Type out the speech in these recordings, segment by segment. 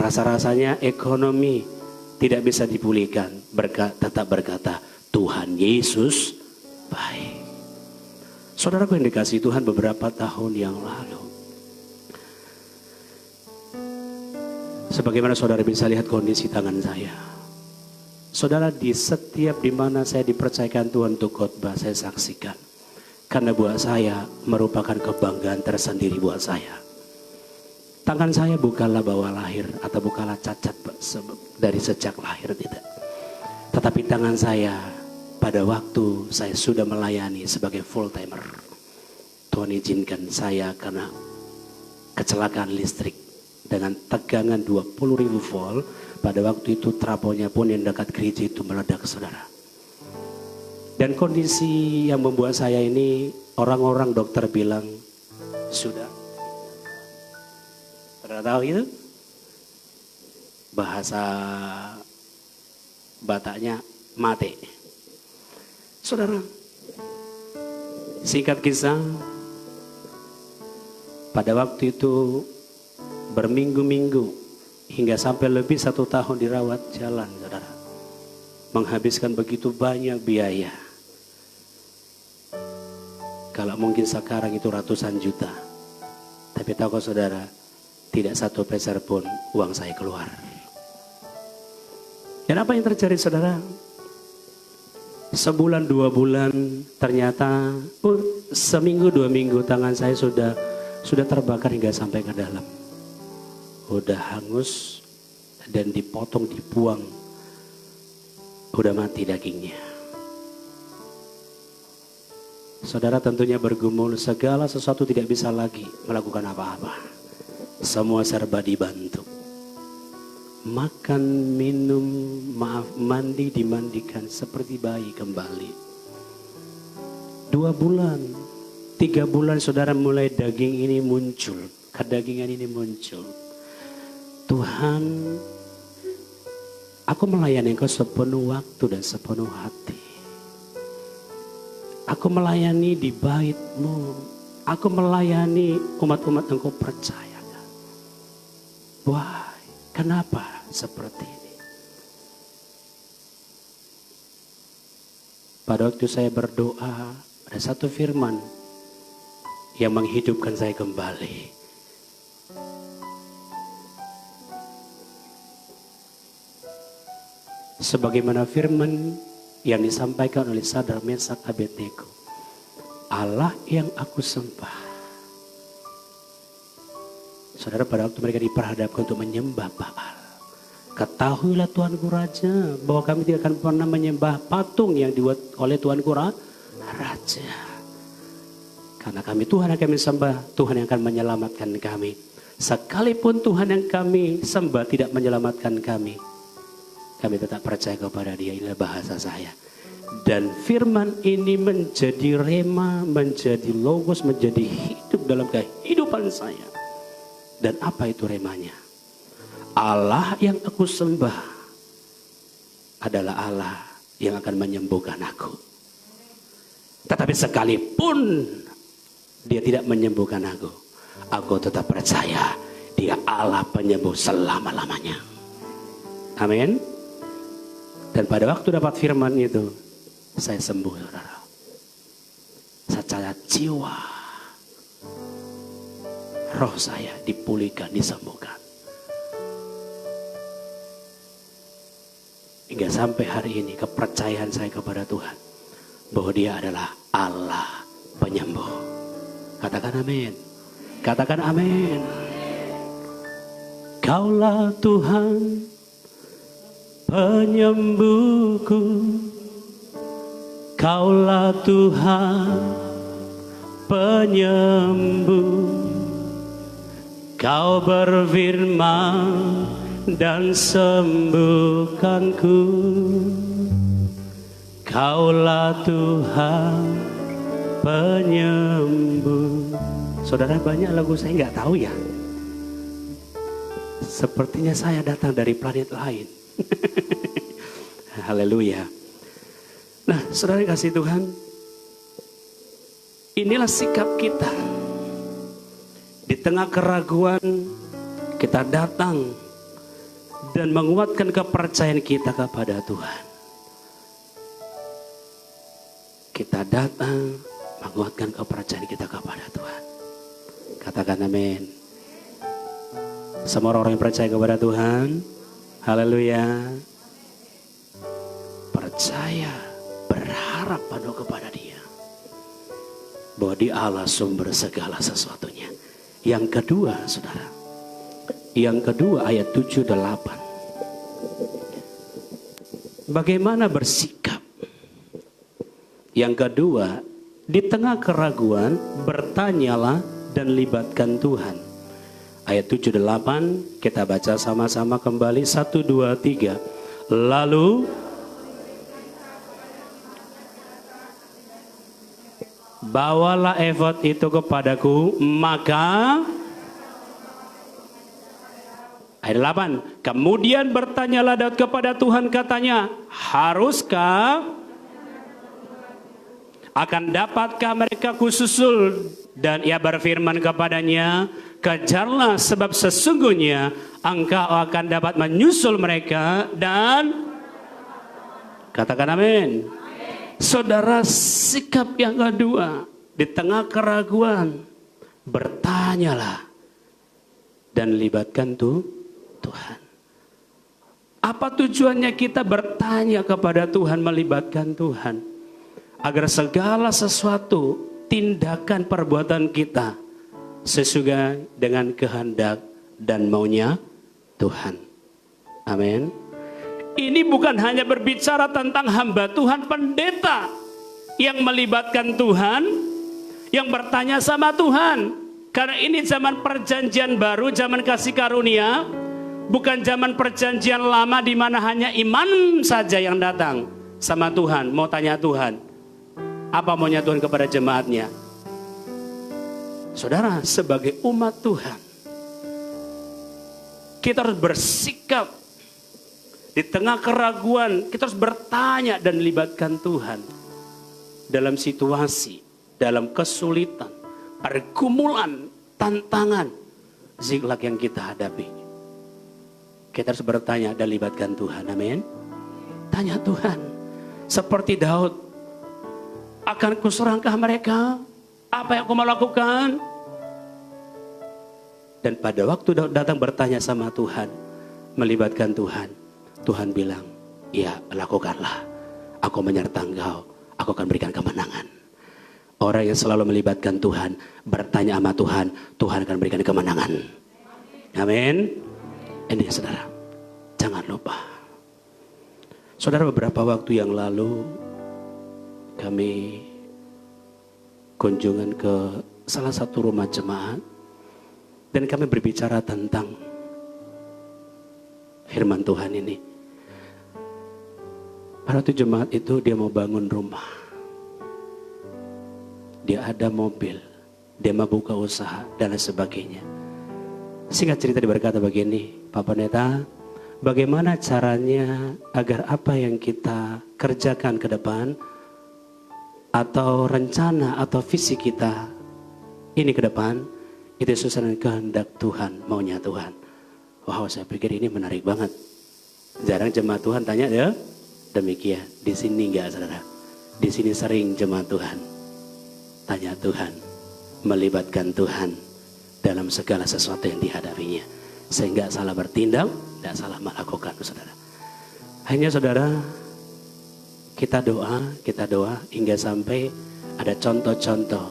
Rasa-rasanya ekonomi tidak bisa dipulihkan. Tetap berkata, Tuhan Yesus baik. Saudaraku yang dikasihi Tuhan, beberapa tahun yang lalu, sebagaimana saudara bisa lihat kondisi tangan saya. Saudara, di setiap dimana saya dipercayakan Tuhan untuk khotbah, saya saksikan. Karena buat saya merupakan kebanggaan tersendiri buat saya. Tangan saya bukanlah bawa lahir atau bukanlah cacat dari sejak lahir, tidak. Tetapi tangan saya pada waktu saya sudah melayani sebagai full timer, Tuhan izinkan saya karena kecelakaan listrik dengan tegangan 20.000 volt. Pada waktu itu trafonya pun yang dekat gereja itu meledak, saudara. Dan kondisi yang membuat saya ini, orang-orang dokter bilang sudah. Saudara tahu itu? Bahasa Bataknya mati. Saudara, singkat kisah, pada waktu itu berminggu-minggu hingga sampai lebih 1 tahun dirawat jalan, saudara. Menghabiskan begitu banyak biaya. Kalau mungkin sekarang itu ratusan juta. Tapi tahu saudara, tidak satu peser pun uang saya keluar. Dan apa yang terjadi, saudara? Sebulan 2 bulan ternyata seminggu 2 minggu tangan saya sudah terbakar hingga sampai ke dalam. Udah hangus dan dipotong, dibuang. Udah mati dagingnya. Saudara tentunya bergumul, segala sesuatu tidak bisa lagi melakukan apa-apa. Semua serba dibantu. Makan, minum, mandi, dimandikan seperti bayi kembali. 2 bulan, 3 bulan saudara mulai daging ini muncul. Kedagingan ini muncul. Tuhan, aku melayani Engkau sepenuh waktu dan sepenuh hati. Aku melayani di bait-Mu. Aku melayani umat-umat Engkau percayakan. Wah. Kenapa seperti ini? Pada waktu saya berdoa, ada satu firman yang menghidupkan saya kembali. Sebagaimana firman yang disampaikan oleh Sadrak, Mesak, Abednego. Allah yang aku sembah. Saudara, pada waktu mereka diperhadapkan untuk menyembah Baal, ketahuilah Tuanku Raja bahwa kami tidak akan pernah menyembah patung yang dibuat oleh Tuanku Raja. Karena kami Tuhan yang kami sembah, Tuhan yang akan menyelamatkan kami. Sekalipun Tuhan yang kami sembah tidak menyelamatkan kami tetap percaya kepada Dia. Inilah bahasa saya. Dan firman ini menjadi rema, menjadi logos, menjadi hidup dalam kehidupan saya. Dan apa itu remanya? Allah yang aku sembah adalah Allah yang akan menyembuhkan aku. Tetapi sekalipun Dia tidak menyembuhkan aku tetap percaya Dia Allah penyembuh selama-lamanya. Amin. Dan pada waktu dapat firman itu, saya sembuh, saudara. Secara jiwa, roh saya dipulihkan, disembuhkan. Hingga sampai hari ini kepercayaan saya kepada Tuhan bahwa Dia adalah Allah penyembuh. Katakan amin. Katakan amin. Kaulah Tuhan penyembuhku. Kaulah Tuhan penyembuh. Kau berfirman dan sembuhkanku. Kaulah Tuhan penyembuh. Saudara, banyak lagu saya nggak tahu ya. Sepertinya saya datang dari planet lain. Haleluya. Nah, saudara kasih Tuhan, inilah sikap kita. Di tengah keraguan, kita datang dan menguatkan kepercayaan kita kepada Tuhan. Kita datang menguatkan kepercayaan kita kepada Tuhan. Katakan amin. Semua orang yang percaya kepada Tuhan, haleluya. Percaya, berharap penuh kepada Dia, bahwa Dia Allah sumber segala sesuatunya. Yang kedua, saudara, yang kedua ayat 7-8. Bagaimana bersikap? Yang kedua, di tengah keraguan bertanyalah dan libatkan Tuhan. Ayat 7-8 kita baca sama-sama kembali. 1, 2, 3. Lalu bawalah efod itu kepadaku, maka ayat 8. Kemudian bertanyalah Daud kepada Tuhan, katanya, haruskah, akan dapatkah mereka kususul? Dan ia berfirman kepadanya, kejarlah, sebab sesungguhnya engkau akan dapat menyusul mereka. Dan katakan amin. Saudara, sikap yang kedua, di tengah keraguan bertanyalah dan libatkan Tuhan. Apa tujuannya kita bertanya kepada Tuhan, melibatkan Tuhan? Agar segala sesuatu, tindakan perbuatan kita sesuai dengan kehendak dan maunya Tuhan. Amin. Ini bukan hanya berbicara tentang hamba Tuhan, pendeta yang melibatkan Tuhan, yang bertanya sama Tuhan. Karena ini zaman perjanjian baru, zaman kasih karunia, bukan zaman perjanjian lama di mana hanya imam saja yang datang sama Tuhan, mau tanya Tuhan. Apa maunya Tuhan kepada jemaatnya? Saudara, sebagai umat Tuhan, kita harus bersikap di tengah keraguan. Kita harus bertanya dan libatkan Tuhan dalam situasi, dalam kesulitan, pergumulan, tantangan, ziklag yang kita hadapi. Kita harus bertanya dan libatkan Tuhan. Amin. Tanya Tuhan, seperti Daud, akan kuserahkah mereka? Apa yang aku mau lakukan? Dan pada waktu Daud datang bertanya sama Tuhan, melibatkan Tuhan, Tuhan bilang, ya lakukanlah, aku menyertai engkau, aku akan berikan kemenangan. Orang yang selalu melibatkan Tuhan, bertanya sama Tuhan, Tuhan akan berikan kemenangan. Amin. Ini saudara, jangan lupa. Saudara, beberapa waktu yang lalu kami kunjungan ke salah satu rumah jemaat dan kami berbicara tentang firman Tuhan ini. Pada waktu jemaat itu dia mau bangun rumah, dia ada mobil, dia mau buka usaha dan lain sebagainya. Singkat cerita dia berkata begini, Pak Pendeta, bagaimana caranya agar apa yang kita kerjakan ke depan, atau rencana atau visi kita ini ke depan, itu sesuai dengan kehendak Tuhan, maunya Tuhan. Wow, saya pikir ini menarik banget. Jarang jemaat Tuhan tanya ya demikian. Di sini enggak, saudara. Di sini sering jemaat Tuhan tanya Tuhan, melibatkan Tuhan dalam segala sesuatu yang dihadapinya, sehingga salah bertindak, tidak salah melakukan, saudara. Hanya saudara, kita doa hingga sampai ada contoh-contoh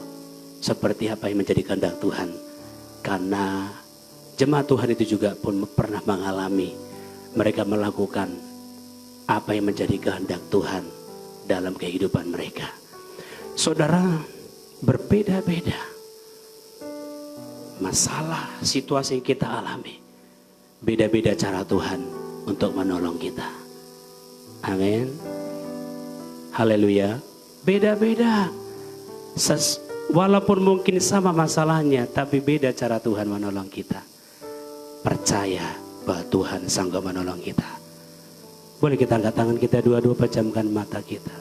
seperti apa yang menjadi kehendak Tuhan. Karena jemaat Tuhan itu juga pun pernah mengalami, mereka melakukan apa yang menjadi kehendak Tuhan dalam kehidupan mereka. Saudara, berbeda-beda masalah, situasi yang kita alami, beda-beda cara Tuhan untuk menolong kita. Amin. Haleluya. Beda-beda. Walaupun mungkin sama masalahnya, tapi beda cara Tuhan menolong kita. Percaya bahwa Tuhan sanggup menolong kita. Boleh kita angkat tangan kita dua-dua, pejamkan mata kita.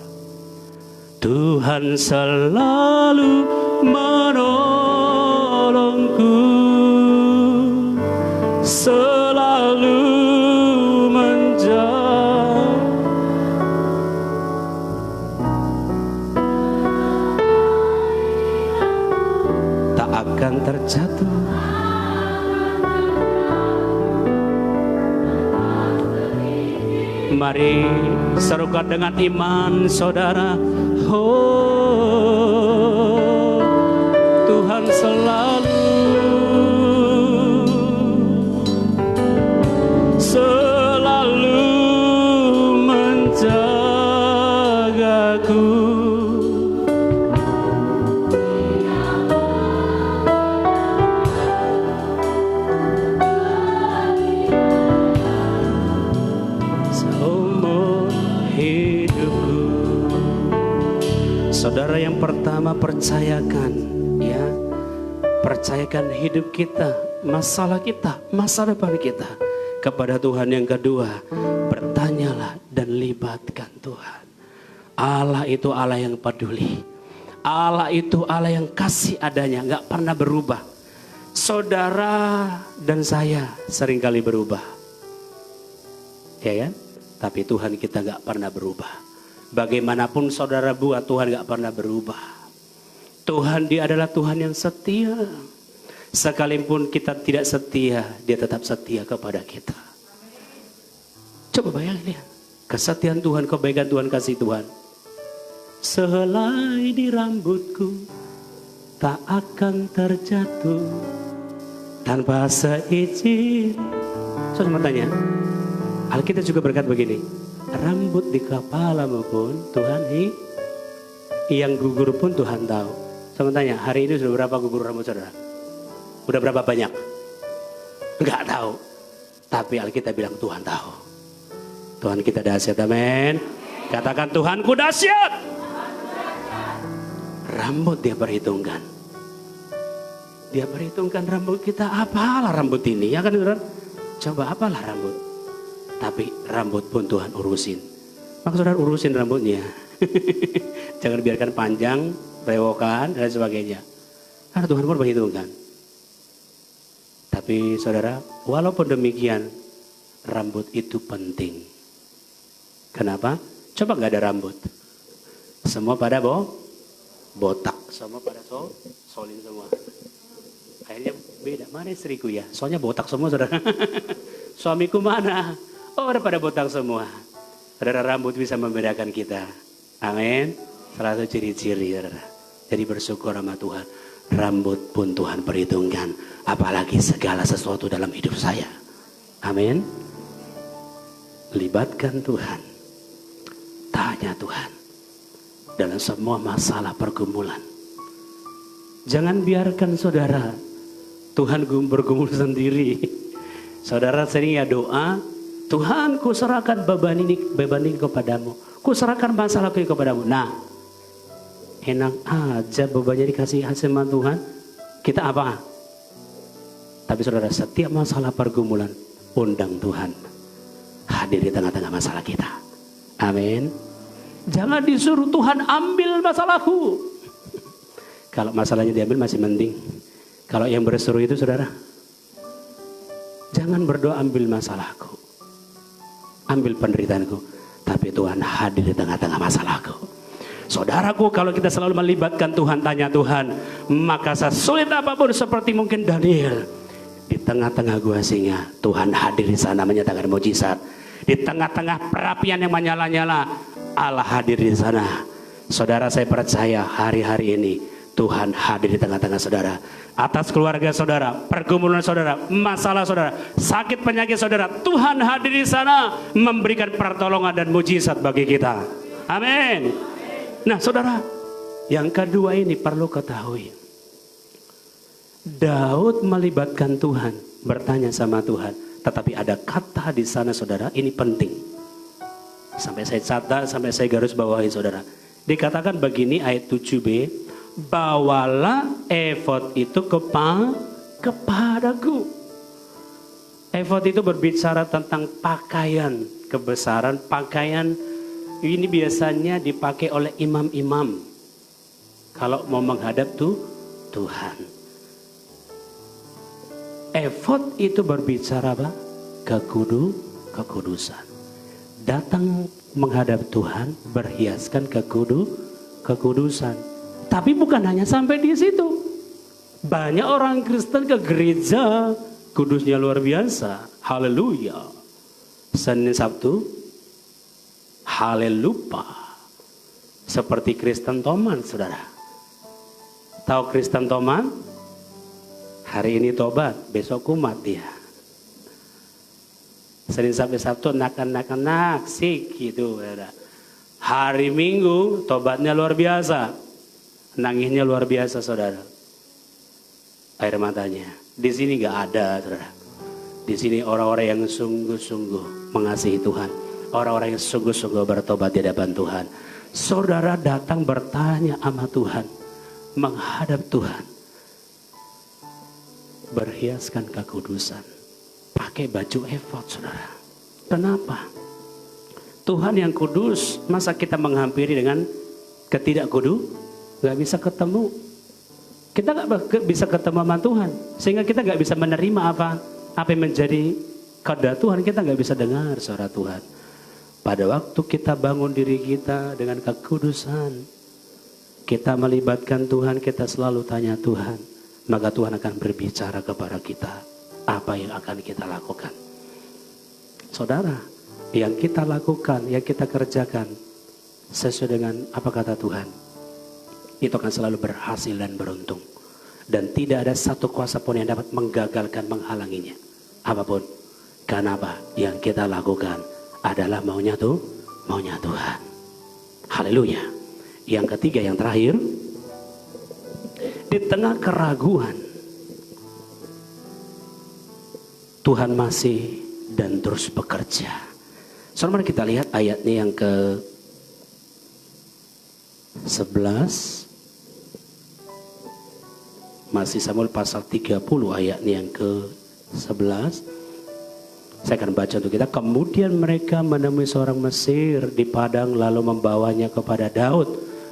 Tuhan selalu menolongku, selalu terjatuh. Mari serukan dengan iman saudara. Oh, Tuhan selalu menjagaku. Seumur hidupku. Saudara yang pertama percayakan, ya, percayakan hidup kita, masalah kita, masa depan kita kepada Tuhan. Yang kedua, bertanyalah dan libatkan Tuhan. Allah itu Allah yang peduli. Allah itu Allah yang kasih adanya, gak pernah berubah. Saudara dan saya seringkali berubah, ya kan? Tapi Tuhan kita gak pernah berubah. Bagaimanapun saudara buat, Tuhan gak pernah berubah. Tuhan, dia adalah Tuhan yang setia. Sekalipun kita tidak setia, dia tetap setia kepada kita. Coba bayangin ya, kesetiaan Tuhan, kebaikan Tuhan, kasih Tuhan. Sehelai di rambutku tak akan terjatuh tanpa seizin. Saya cuma tanya, Alkitab juga berkata begini, rambut di kepalamu pun Tuhan yang gugur pun Tuhan tahu. Saya mau tanya, hari ini sudah berapa gugur rambut saudara? Udah berapa banyak? Enggak tahu. Tapi Alkitab bilang Tuhan tahu. Tuhan kita dahsyat, amin. Katakan Tuhanku dahsyat. Rambut dia perhitungkan. Dia perhitungkan rambut kita. Apalah rambut ini, ya kan saudara? Coba apalah rambut. Tapi rambut pun Tuhan urusin. Maka saudara urusin rambutnya. Jangan biarkan panjang, berewokan, dan sebagainya. Karena Tuhan pun perhitungkan. Tapi saudara, walaupun demikian, rambut itu penting. Kenapa? Coba gak ada rambut. Semua pada botak. Semua pada solin semua. Kayaknya beda. Mana istriku ya? Soalnya botak semua saudara. Suamiku mana? Oh, udah pada botak semua. Saudara, rambut bisa membedakan kita. Amin. Salah satu ciri-ciri saudara. Jadi bersyukur sama Tuhan. Rambut pun Tuhan perhitungkan. Apalagi segala sesuatu dalam hidup saya. Amin. Libatkan Tuhan. Tanya Tuhan. Dalam semua masalah pergumulan. Jangan biarkan saudara Tuhan bergumul sendiri. Saudara sering ya doa, Tuhan ku serahkan beban ini kepadamu. Ku serahkan masalahku kepadamu. Nah, enak aja bebannya dikasih sama Tuhan. Kita apa? Tapi saudara, setiap masalah pergumulan, undang Tuhan hadir di tengah-tengah masalah kita. Amin. Jangan disuruh Tuhan ambil masalahku. Kalau masalahnya diambil masih mending. Kalau yang berseru itu saudara, jangan berdoa ambil masalahku, ambil penderitaanku. Tapi Tuhan hadir di tengah-tengah masalahku. Saudaraku, kalau kita selalu melibatkan Tuhan, tanya Tuhan, maka sesulit apapun seperti mungkin Daniel. Di tengah-tengah gua singa, Tuhan hadir di sana menyatakan mujizat. Di tengah-tengah perapian yang menyala-nyala, Allah hadir di sana. Saudara, saya percaya hari-hari ini Tuhan hadir di tengah-tengah saudara. Atas keluarga saudara, pergumulan saudara, masalah saudara, sakit penyakit saudara, Tuhan hadir di sana memberikan pertolongan dan mujizat bagi kita. Amin. Nah saudara, yang kedua ini perlu ketahui. Daud melibatkan Tuhan, bertanya sama Tuhan, tetapi ada kata di sana saudara, ini penting. Sampai saya catat, sampai saya garis bawahi saudara. Dikatakan begini ayat 7b, bawalah efod itu kepadaku. Efod itu berbicara tentang pakaian, kebesaran pakaian. Ini biasanya dipakai oleh imam-imam kalau mau menghadap Tuhan. Efod itu berbicara apa? Kekudusan. Datang menghadap Tuhan, berhiaskan kekudusan. Tapi bukan hanya sampai di situ. Banyak orang Kristen ke gereja, kudusnya luar biasa. Haleluya. Senin Sabtu, haleluya. Seperti Kristen Toman, saudara. Tahu Kristen Toman? Hari ini tobat, besok kumat dia. Senin sampai Sabtu nak sik gitu. Hari Minggu tobatnya luar biasa, nangisnya luar biasa, saudara. Air matanya. Di sini nggak ada, saudara. Di sini orang-orang yang sungguh-sungguh mengasihi Tuhan, orang-orang yang sungguh-sungguh bertobat di hadapan Tuhan. Saudara datang bertanya sama Tuhan, menghadap Tuhan, berhiaskan kekudusan, pakai baju efod, saudara. Kenapa? Tuhan yang kudus, masa kita menghampiri dengan ketidakkudus? Gak bisa ketemu. Kita gak bisa ketemu sama Tuhan, sehingga kita gak bisa menerima apa yang menjadi kehendak Tuhan. Kita gak bisa dengar suara Tuhan. Pada waktu kita bangun diri kita dengan kekudusan, kita melibatkan Tuhan, kita selalu tanya Tuhan, maka Tuhan akan berbicara kepada kita apa yang akan kita lakukan. Saudara, yang kita lakukan, yang kita kerjakan sesuai dengan apa kata Tuhan, itu akan selalu berhasil dan beruntung. Dan tidak ada satu kuasa pun yang dapat menggagalkan, menghalanginya. Apapun. Karena apa? Yang kita lakukan adalah maunya Tuhan. Haleluya. Yang ketiga, yang terakhir, di tengah keraguan, Tuhan masih dan terus bekerja. Saudara, kita lihat ayatnya yang ke 11. Masih Samuel pasal 30 ayatnya yang ke 11. Saya akan baca untuk kita. Kemudian mereka menemui seorang Mesir di padang, lalu membawanya kepada Daud.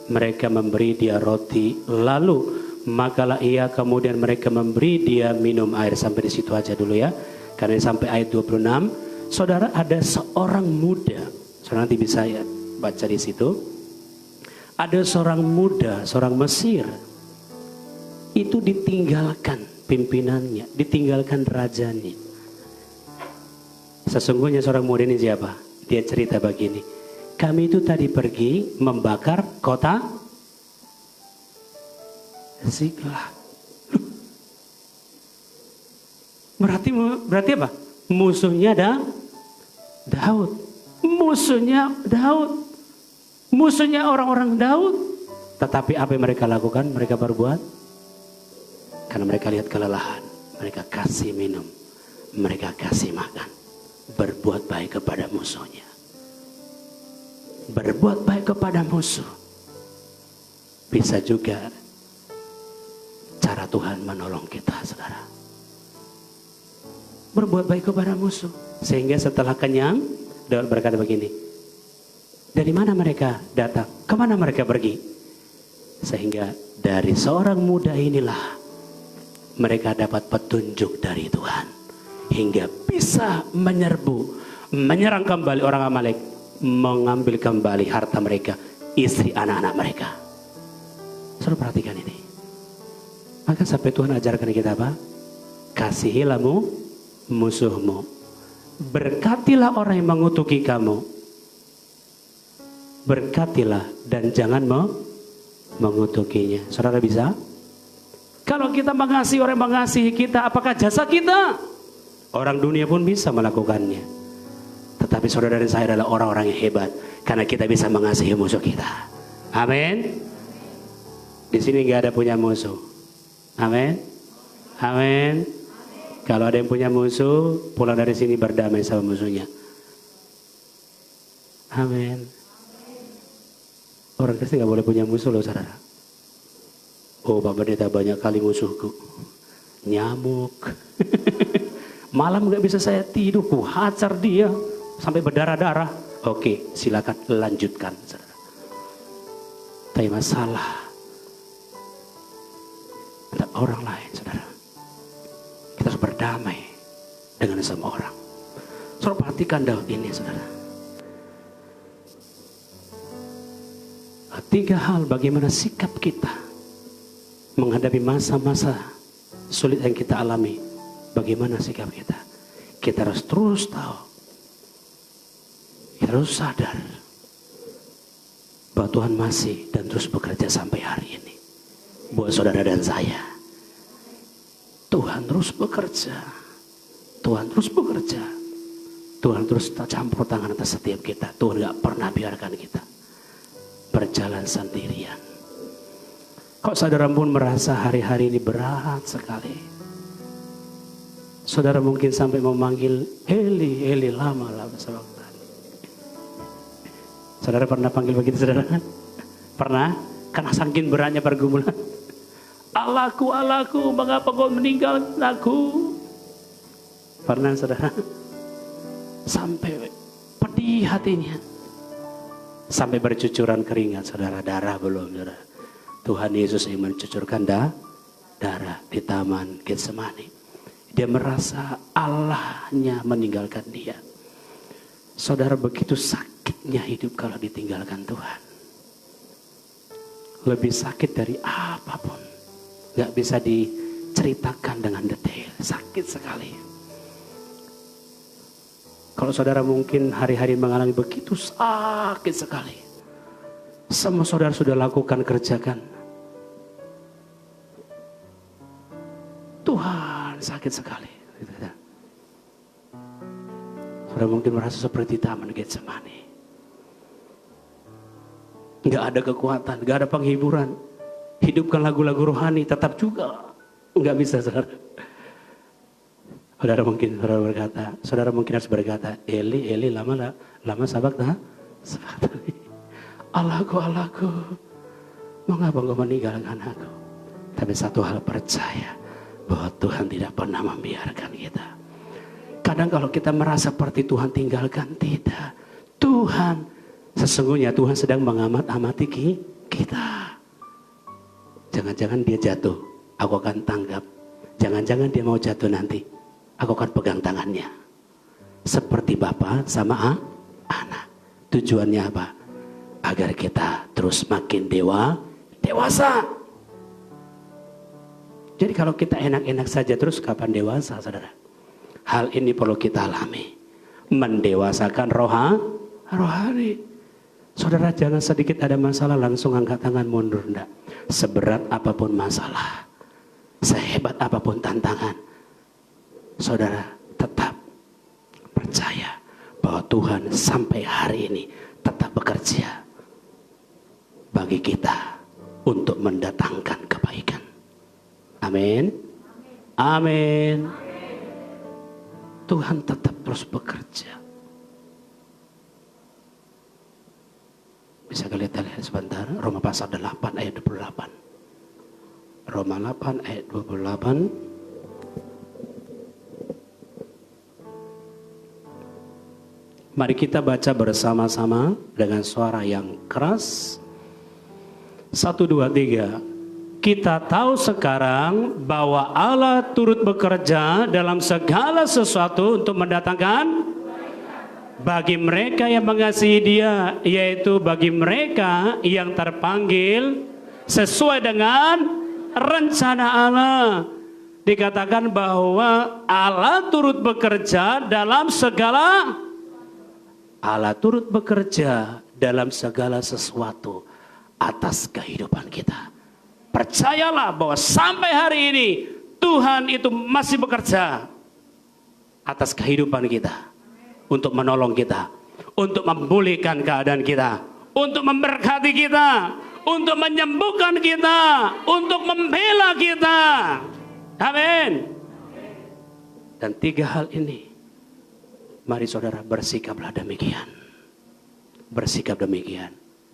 Mereka memberi dia roti, lalu makalah ia, kemudian mereka memberi dia minum air. Sampai di situ aja dulu ya, karena sampai ayat 26. Saudara, ada seorang muda, saudara nanti bisa ya baca di situ. Ada seorang muda, seorang Mesir, itu ditinggalkan pimpinannya, ditinggalkan rajanya. Sesungguhnya seorang muda ini siapa? Dia cerita begini, kami itu tadi pergi membakar kota Ziklag. Berarti apa? Musuhnya Daud. Musuhnya orang-orang Daud. Tetapi apa yang mereka lakukan? Mereka berbuat karena mereka lihat kelelahan, mereka kasih minum, mereka kasih makan. Berbuat baik kepada musuhnya. Berbuat baik kepada musuh. Bisa juga cara Tuhan menolong kita, saudara. Berbuat baik kepada musuh. Sehingga setelah kenyang, Daud berkata begini, dari mana mereka datang? Kemana mereka pergi? Sehingga dari seorang muda inilah mereka dapat petunjuk dari Tuhan, hingga bisa menyerang kembali orang Amalek, mengambil kembali harta mereka, istri, anak-anak mereka. Saudara perhatikan ini. Maka sampai Tuhan ajarkan kita apa? Kasihilah musuhmu, berkatilah orang yang mengutuki kamu, berkatilah dan jangan mengutukinya. Saudara bisa? Kalau kita mengasihi orang yang mengasihi kita, apakah jasa kita? Orang dunia pun bisa melakukannya. Tetapi saudara dan saya adalah orang-orang yang hebat, karena kita bisa mengasihi musuh kita. Amin. Di sini nggak ada punya musuh. Amin. Amin. Kalau ada yang punya musuh, pulang dari sini berdamai sama musuhnya. Amin. Orang Kristen nggak boleh punya musuh loh, saudara. Oh, Pak Pendeta, banyak kali musuhku. Nyamuk. Malam gak bisa saya tidur, ku hajar dia sampai berdarah-darah. Oke, silakan lanjutkan, saudara. Tapi masalah ada orang lain, saudara. Kita harus berdamai dengan semua orang. Saudara perhatikan Daud ini, saudara. Tiga hal bagaimana sikap kita menghadapi masa-masa sulit yang kita alami, bagaimana sikap kita? Kita harus terus tahu, kita harus sadar bahwa Tuhan masih dan terus bekerja sampai hari ini. Buat saudara dan saya, Tuhan terus bekerja, Tuhan terus bekerja, Tuhan terus campur tangan atas setiap kita. Tuhan gak pernah biarkan kita berjalan sendirian. Kok saudara pun merasa hari-hari ini berat sekali? Saudara mungkin sampai memanggil Eli, Eli lama. Saudara pernah panggil begitu, saudara? Pernah? Karena saking beratnya pergumulan. Allahku, Allahku, mengapa kau meninggalkan aku? Pernah, saudara? Sampai pedih hatinya. Sampai bercucuran keringat, saudara. Darah belum, saudara. Tuhan Yesus yang mencucurkan darah di taman Getsemani. Dia merasa Allahnya meninggalkan dia. Saudara, begitu sakitnya hidup kalau ditinggalkan Tuhan. Lebih sakit dari apapun. Gak bisa diceritakan dengan detail. Sakit sekali. Kalau saudara mungkin hari-hari mengalami begitu sakit sekali. Semua saudara sudah lakukan, kerjakan. Tuhan sakit sekali. Saudara mungkin merasa seperti taman Getsemani. Gak ada kekuatan, gak ada penghiburan. Hidupkan lagu-lagu rohani, tetap juga gak bisa, saudara. Saudara mungkin harus berkata, Eli, Eli, lama sabakta. Allahku, Allahku, mengapa kau meninggalkan aku? Tapi satu hal, percaya bahwa Tuhan tidak pernah membiarkan kita. Kadang kalau kita merasa seperti Tuhan tinggalkan, tidak. Sesungguhnya Tuhan sedang mengamat-amati kita. Jangan-jangan dia jatuh, aku akan tangkap. Jangan-jangan dia mau jatuh nanti, aku akan pegang tangannya. Seperti Bapa sama anak. Tujuannya apa? Agar kita terus makin dewasa. Jadi kalau kita enak-enak saja terus, kapan dewasa, saudara? Hal ini perlu kita alami. Mendewasakan rohani. Saudara, jangan sedikit ada masalah langsung angkat tangan mundur. Enggak. Seberat apapun masalah, sehebat apapun tantangan, saudara tetap percaya bahwa Tuhan sampai hari ini tetap bekerja bagi kita untuk mendatangkan kebaikan. Amin. Amin. Tuhan tetap terus bekerja. Bisa kita lihat sebentar, Roma pasal 8 ayat 28. Roma 8 ayat 28. Mari kita baca bersama-sama dengan suara yang keras. 1, 2, 3. Kita tahu sekarang bahwa Allah turut bekerja dalam segala sesuatu untuk mendatangkan bagi mereka yang mengasihi Dia, yaitu bagi mereka yang terpanggil sesuai dengan rencana Allah. Dikatakan bahwa Allah turut bekerja dalam segala sesuatu atas kehidupan kita. Percayalah bahwa sampai hari ini Tuhan itu masih bekerja atas kehidupan kita, untuk menolong kita, untuk memulihkan keadaan kita, untuk memberkati kita, untuk menyembuhkan kita, untuk membela kita. Amin. Dan 3 hal ini, mari saudara bersikaplah demikian. Bersikap demikian.